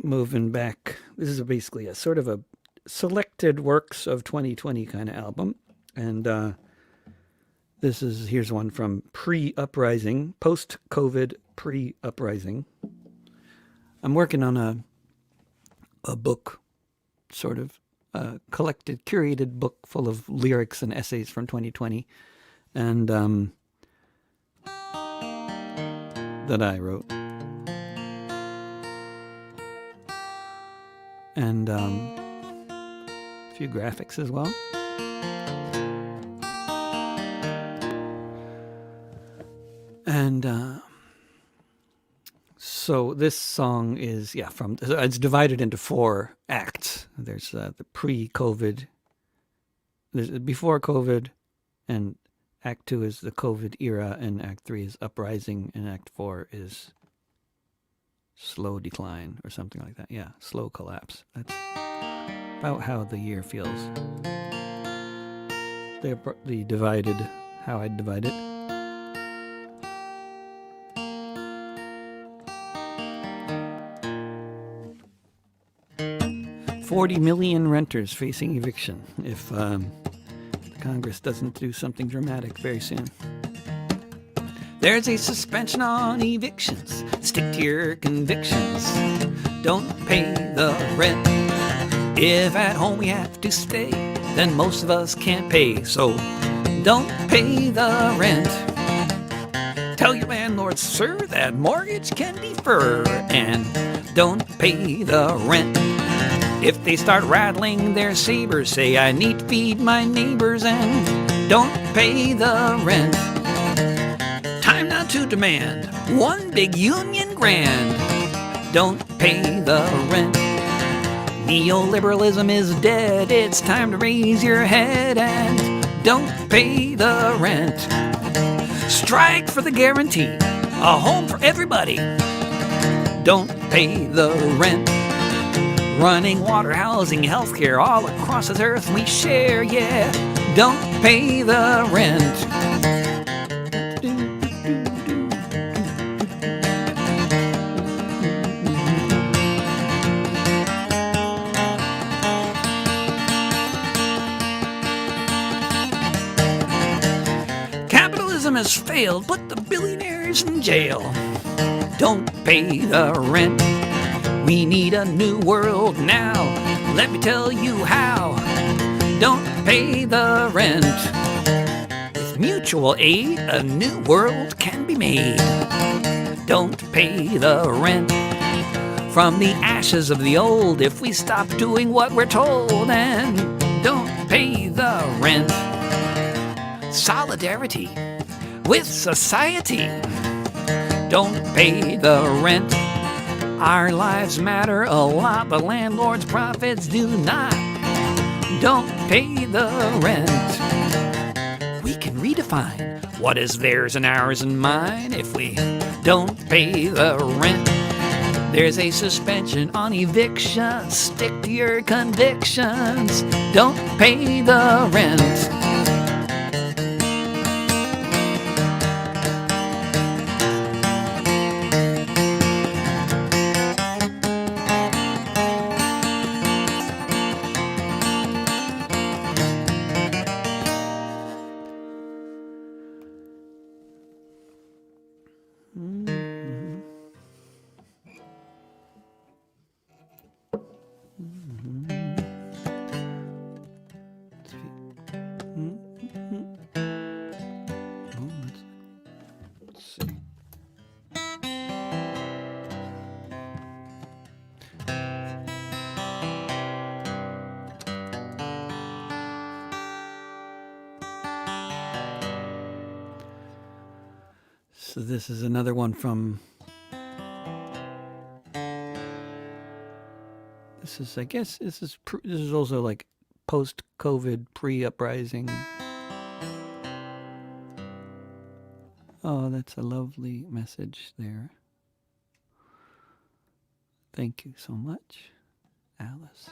moving back, this is basically a sort of a selected works of 2020 kind of album. And here's one from pre-uprising, post-COVID pre-uprising. I'm working on a book, sort of a collected, curated book full of lyrics and essays from 2020. And that I wrote. And a few graphics as well. And So this song is, it's divided into 4 acts. There's the pre-COVID, there's before COVID, and Act 2 is the COVID era, and Act 3 is uprising, and Act 4 is slow decline or something like that. Yeah, slow collapse. That's about how the year feels. The divided, how I divide it. $40 million renters facing eviction if Congress doesn't do something dramatic very soon. There's a suspension on evictions. Stick to your convictions. Don't pay the rent. If at home we have to stay, then most of us can't pay. So don't pay the rent. Tell your landlord, sir, that mortgage can defer. And don't pay the rent. If they start rattling their sabers, say I need to feed my neighbors, and don't pay the rent. Time now to demand one big union grand. Don't pay the rent. Neoliberalism is dead. It's time to raise your head and don't pay the rent. Strike for the guarantee, a home for everybody. Don't pay the rent. Running water, housing, healthcare all across this earth we share, yeah. Don't pay the rent. Capitalism has failed, put the billionaires in jail. Don't pay the rent. We need a new world now. Let me tell you how. Don't pay the rent. With mutual aid, a new world can be made. Don't pay the rent. From the ashes of the old, if we stop doing what we're told, and don't pay the rent. Solidarity with society. Don't pay the rent. Our lives matter a lot, but landlords' profits do not. Don't pay the rent. We can redefine what is theirs and ours and mine if we don't pay the rent. There's a suspension on eviction. Stick to your convictions. Don't pay the rent. So this is another one from, this is, I guess, this is also like post-COVID, pre-uprising. Oh, that's a lovely message there. Thank you so much, Alice.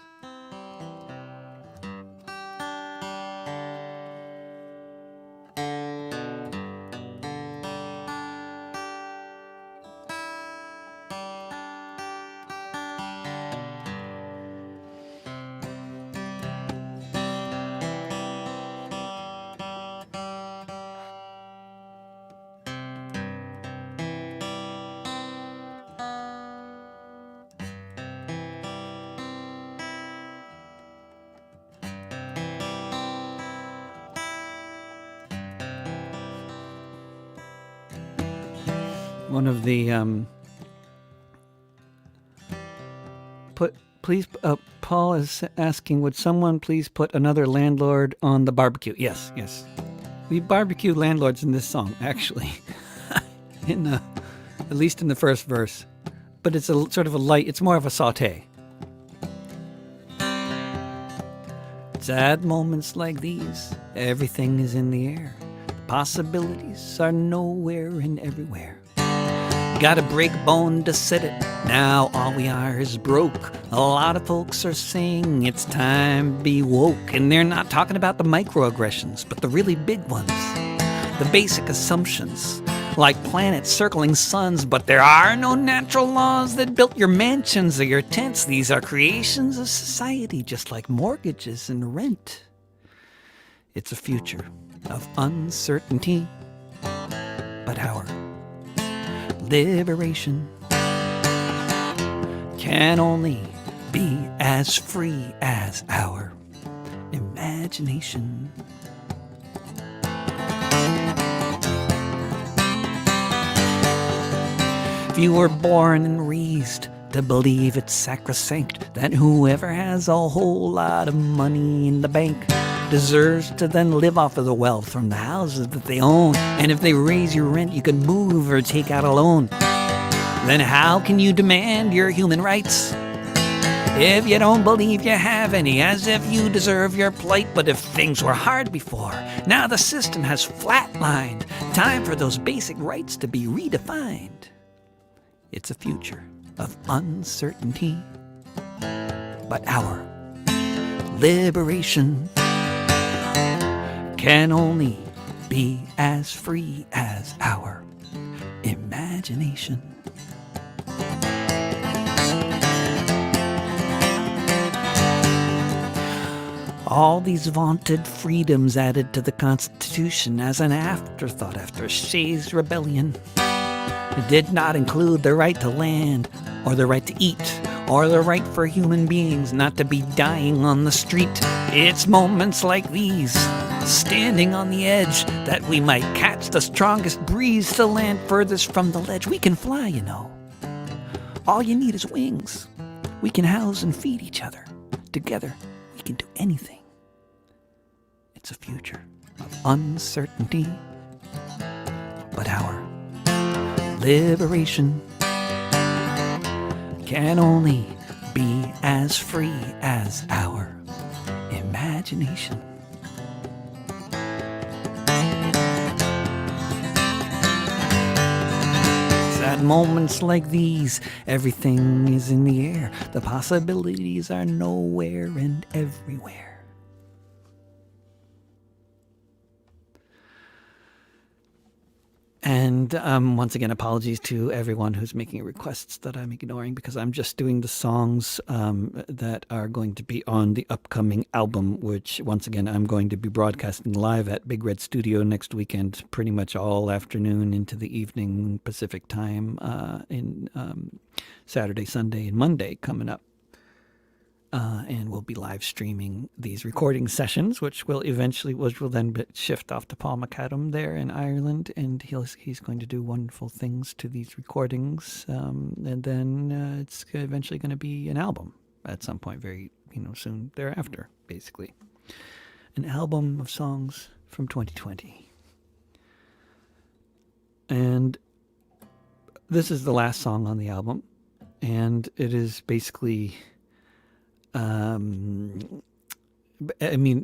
One of the Paul is asking, would someone please put another landlord on the barbecue? Yes. We barbecue landlords in this song, actually. At least in the first verse. but it's a sort of a light, it's more of a saute. Sad moments like these, everything is in the air. Possibilities are nowhere and everywhere. Gotta break a bone to set it, now all we are is broke. A lot of folks are saying it's time to be woke, and they're not talking about the microaggressions, but the really big ones. The basic assumptions, like planets circling suns, but there are no natural laws that built your mansions or your tents. These are creations of society, just like mortgages and rent. It's a future of uncertainty, but our liberation can only be as free as our imagination. If you were born and raised to believe it's sacrosanct that whoever has a whole lot of money in the bank deserves to then live off of the wealth from the houses that they own, and if they raise your rent you can move or take out a loan, then how can you demand your human rights if you don't believe you have any, as if you deserve your plight? But if things were hard before, now the system has flatlined. Time for those basic rights to be redefined. It's a future of uncertainty, but our liberation can only be as free as our imagination. All these vaunted freedoms added to the Constitution as an afterthought after Shays' rebellion. It did not include the right to land, or the right to eat, or the right for human beings not to be dying on the street. It's moments like these, standing on the edge, that we might catch the strongest breeze to land furthest from the ledge. We can fly, you know. All you need is wings. We can house and feed each other. Together, we can do anything. It's a future of uncertainty, but our liberation can only be as free as our imagination. At moments like these, everything is in the air. The possibilities are nowhere and everywhere. And once again, apologies to everyone who's making requests that I'm ignoring, because I'm just doing the songs that are going to be on the upcoming album, which, once again, I'm going to be broadcasting live at Big Red Studio next weekend, pretty much all afternoon into the evening Pacific time, in Saturday, Sunday, and Monday coming up. And we'll be live streaming these recording sessions, which will then shift off to Paul McAdam there in Ireland, and he's going to do wonderful things to these recordings, and then it's eventually going to be an album at some point very soon thereafter, basically an album of songs from 2020. And this is the last song on the album, and it is basically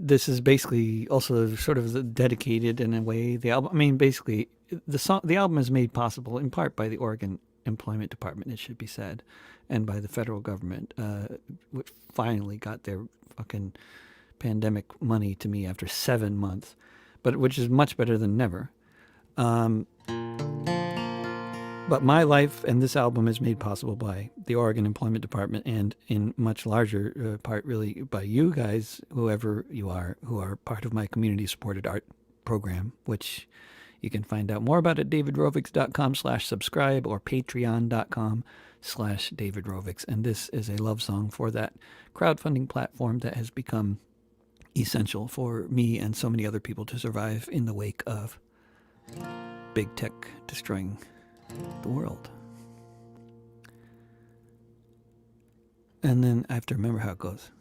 this is basically also sort of dedicated in a way. The album, basically, the album is made possible in part by the Oregon Employment Department, it should be said, and by the federal government, which finally got their fucking pandemic money to me after 7 months, but which is much better than never. But my life and this album is made possible by the Oregon Employment Department, and in much larger part, really, by you guys, whoever you are, who are part of my community-supported art program, which you can find out more about at davidrovics.com/subscribe or patreon.com/davidrovics. And this is a love song for that crowdfunding platform that has become essential for me and so many other people to survive in the wake of big tech destroying the world. And then I have to remember how it goes.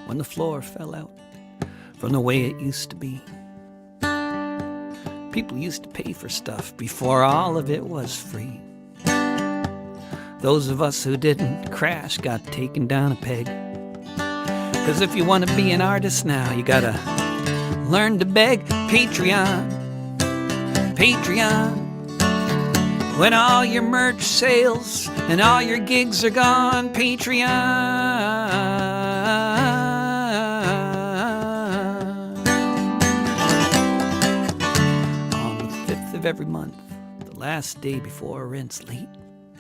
when the floor fell out from the way it used to be. People used to pay for stuff before all of it was free. Those of us who didn't crash got taken down a peg. 'Cause if you want to be an artist now, you gotta learn to beg. Patreon, Patreon. When all your merch sales and all your gigs are gone, Patreon. On the 5th of every month, the last day before rent's late,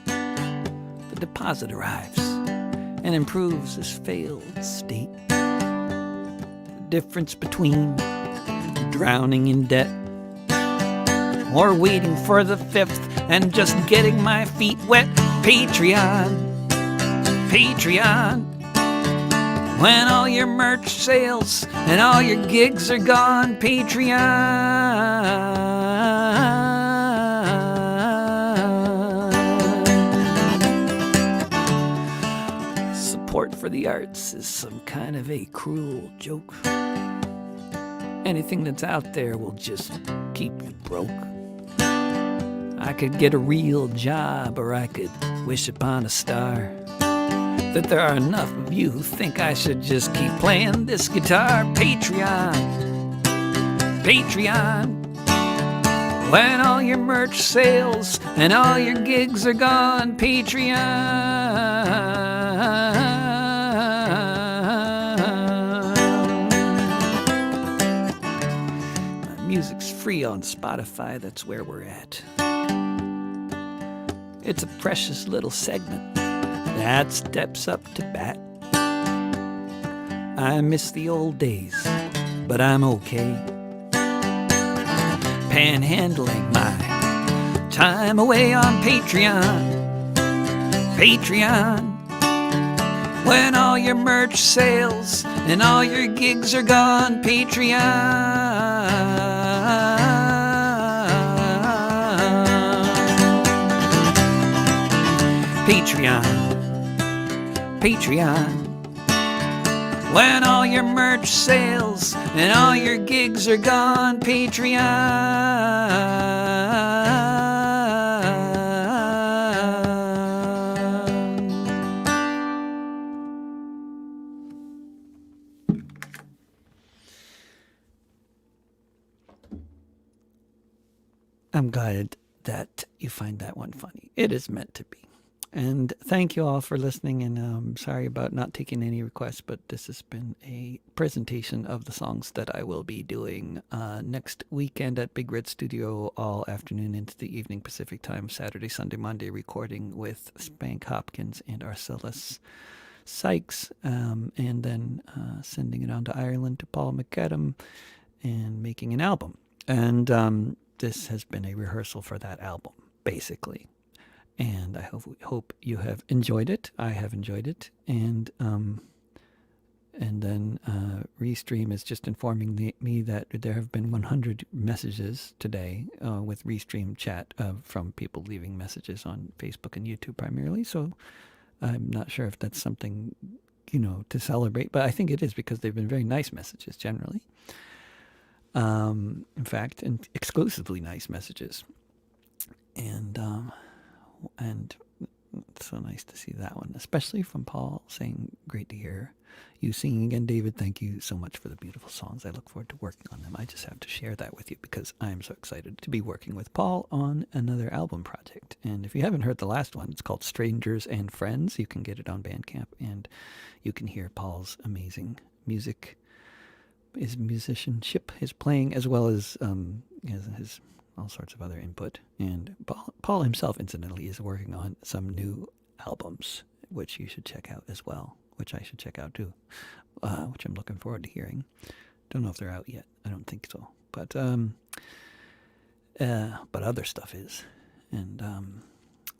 the deposit arrives and improves this failed state. The difference between drowning in debt or waiting for the 5th and just getting my feet wet. Patreon, Patreon. When all your merch sales and all your gigs are gone, Patreon. Support for the arts is some kind of a cruel joke. Anything that's out there will just keep you broke. I could get a real job, or I could wish upon a star that there are enough of you who think I should just keep playing this guitar. Patreon, Patreon. When all your merch sales and all your gigs are gone, Patreon. My music's free on Spotify, that's where we're at. It's a precious little segment that steps up to bat. I miss the old days, but I'm okay. Panhandling my time away on Patreon, Patreon. When all your merch sales and all your gigs are gone, Patreon. Patreon, Patreon. When all your merch sales and all your gigs are gone, Patreon. I'm glad that you find that one funny. It is meant to be. And thank you all for listening, and sorry about not taking any requests, but this has been a presentation of the songs that I will be doing next weekend at Big Red Studio all afternoon into the evening Pacific time, Saturday, Sunday, Monday, recording with Spank Hopkins and Arcellus Sykes, and then sending it on to Ireland to Paul McAdam and making an album. And this has been a rehearsal for that album, basically. And I hope you have enjoyed it. I have enjoyed it. And then Restream is just informing me that there have been 100 messages today with Restream chat from people leaving messages on Facebook and YouTube primarily. So I'm not sure if that's something, to celebrate. But I think it is, because they've been very nice messages generally. In fact, and exclusively nice messages. And it's so nice to see that one, especially from Paul saying, great to hear you singing again, David. Thank you so much for the beautiful songs. I look forward to working on them. I just have to share that with you because I'm so excited to be working with Paul on another album project. And if you haven't heard the last one, it's called Strangers and Friends. You can get it on Bandcamp, and you can hear Paul's amazing music, his musicianship, his playing, as well as his all sorts of other input. And Paul himself, incidentally, is working on some new albums, which you should check out as well, which I should check out too, which I'm looking forward to hearing. Don't know if they're out yet. I don't think so. But other stuff is. And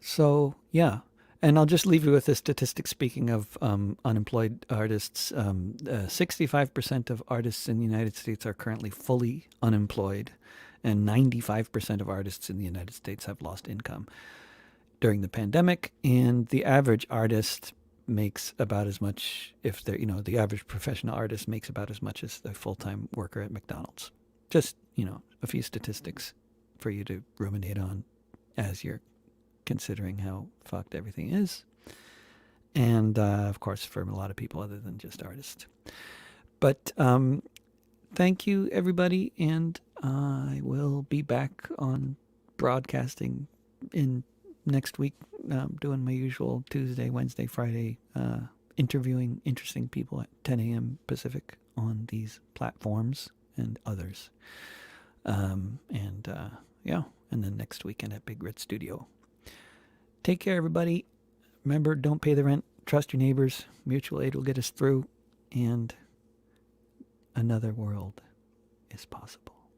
so, yeah. And I'll just leave you with a statistic. Speaking of unemployed artists, 65% of artists in the United States are currently fully unemployed, and 95% of artists in the United States have lost income during the pandemic. And the average artist makes about as much, if they're, the average professional artist makes about as much as the full-time worker at McDonald's. Just, a few statistics for you to ruminate on as you're considering how fucked everything is. And, of course, for a lot of people other than just artists. But thank you, everybody, and I will be back on broadcasting in next week, doing my usual Tuesday, Wednesday, Friday, interviewing interesting people at 10 a.m. Pacific on these platforms and others. And then next weekend at Big Red Studio. Take care, everybody. Remember, don't pay the rent. Trust your neighbors. Mutual aid will get us through. And another world is possible.